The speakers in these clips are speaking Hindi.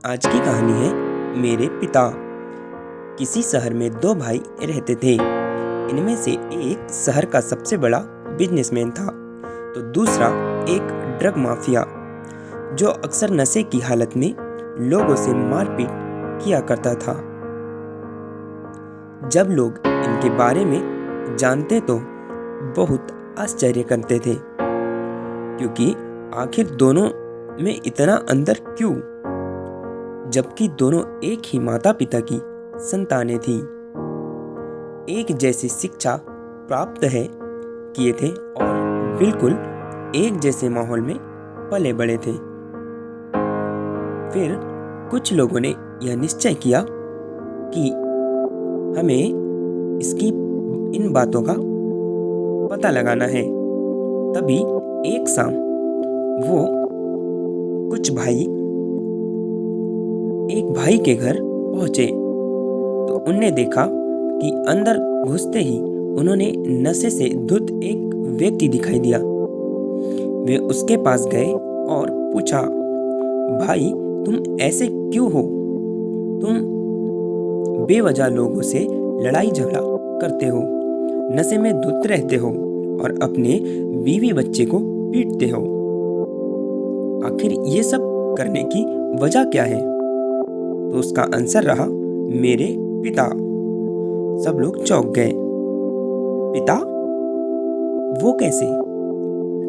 आज की कहानी है मेरे पिता। किसी शहर में दो भाई रहते थे। इनमें से एक शहर का सबसे बड़ा बिजनेसमैन था, तो दूसरा एक ड्रग माफिया जो अक्सर नशे की हालत में लोगों से मारपीट किया करता था। जब लोग इनके बारे में जानते तो बहुत आश्चर्य करते थे, क्योंकि आखिर दोनों में इतना अंतर क्यों, जबकि दोनों एक ही माता पिता की संतानें थी। एक जैसी शिक्षा प्राप्त किए थे और बिल्कुल एक जैसे माहौल में पले बड़े थे। फिर कुछ लोगों ने यह निश्चय किया कि हमें इसकी इन बातों का पता लगाना है। तभी एक शाम वो कुछ भाई एक भाई के घर पहुंचे, तो उनने देखा कि अंदर घुसते ही उन्होंने नशे से धुत एक व्यक्ति दिखाई दिया। वे उसके पास गए और पूछा, भाई तुम ऐसे क्यों हो? तुम बेवजह लोगों से लड़ाई झगड़ा करते हो, नशे में धुत रहते हो और अपने बीवी बच्चे को पीटते हो। आखिर ये सब करने की वजह क्या है? तो उसका आंसर रहा, मेरे पिता। सब लोग चौंक गए। पिता? वो कैसे?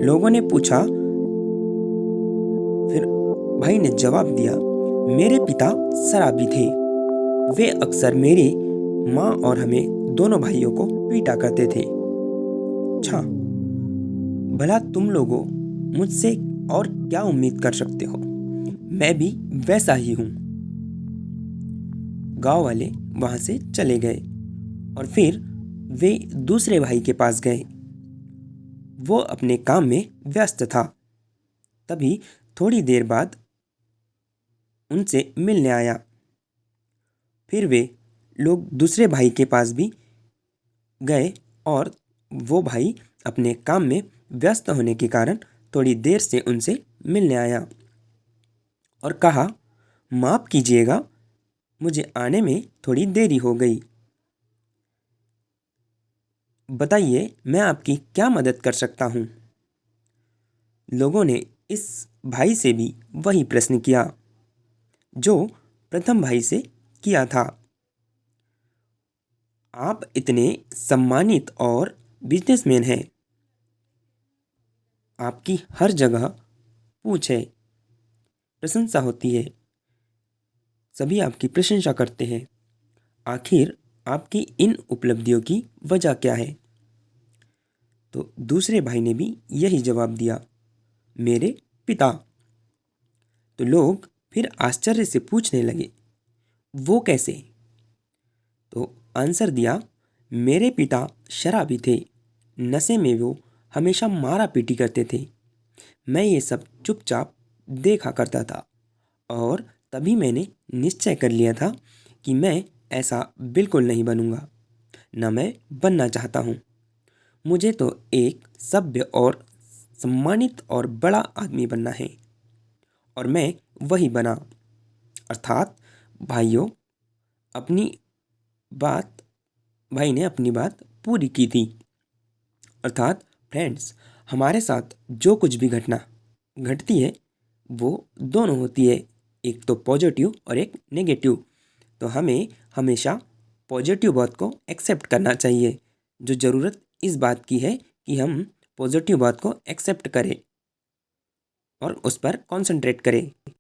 लोगों ने पूछा। फिर भाई ने जवाब दिया, मेरे पिता शराबी थे। वे अक्सर मेरी माँ और हमें दोनों भाइयों को पीटा करते थे। अच्छा, भला तुम लोगों मुझसे और क्या उम्मीद कर सकते हो? मैं भी वैसा ही हूँ। गांव वाले वहां से चले गए और फिर वे दूसरे भाई के पास गए। वो अपने काम में व्यस्त था। तभी थोड़ी देर बाद उनसे मिलने आया। फिर वे लोग दूसरे भाई के पास भी गए और वो भाई अपने काम में व्यस्त होने के कारण थोड़ी देर से उनसे मिलने आया और कहा, माफ़ कीजिएगा, मुझे आने में थोड़ी देरी हो गई। बताइए, मैं आपकी क्या मदद कर सकता हूँ? लोगों ने इस भाई से भी वही प्रश्न किया जो प्रथम भाई से किया था। आप इतने सम्मानित और बिजनेसमैन हैं, आपकी हर जगह पूछ है, प्रशंसा होती है, सभी आपकी प्रशंसा करते हैं। आखिर आपकी इन उपलब्धियों की वजह क्या है? तो दूसरे भाई ने भी यही जवाब दिया, मेरे पिता। तो लोग फिर आश्चर्य से पूछने लगे, वो कैसे? तो आंसर दिया, मेरे पिता शराबी थे। नशे में वो हमेशा मारा पीटी करते थे। मैं ये सब चुपचाप देखा करता था और तभी मैंने निश्चय कर लिया था कि मैं ऐसा बिल्कुल नहीं बनूंगा, न मैं बनना चाहता हूँ। मुझे तो एक सभ्य और सम्मानित और बड़ा आदमी बनना है, और मैं वही बना। अर्थात भाइयों, अपनी बात भाई ने अपनी बात पूरी की थी। अर्थात फ्रेंड्स, हमारे साथ जो कुछ भी घटना घटती है वो दोनों होती है, एक तो पॉजिटिव और एक नेगेटिव। तो हमें हमेशा पॉजिटिव बात को एक्सेप्ट करना चाहिए। जो ज़रूरत इस बात की है कि हम पॉजिटिव बात को एक्सेप्ट करें और उस पर कंसंट्रेट करें।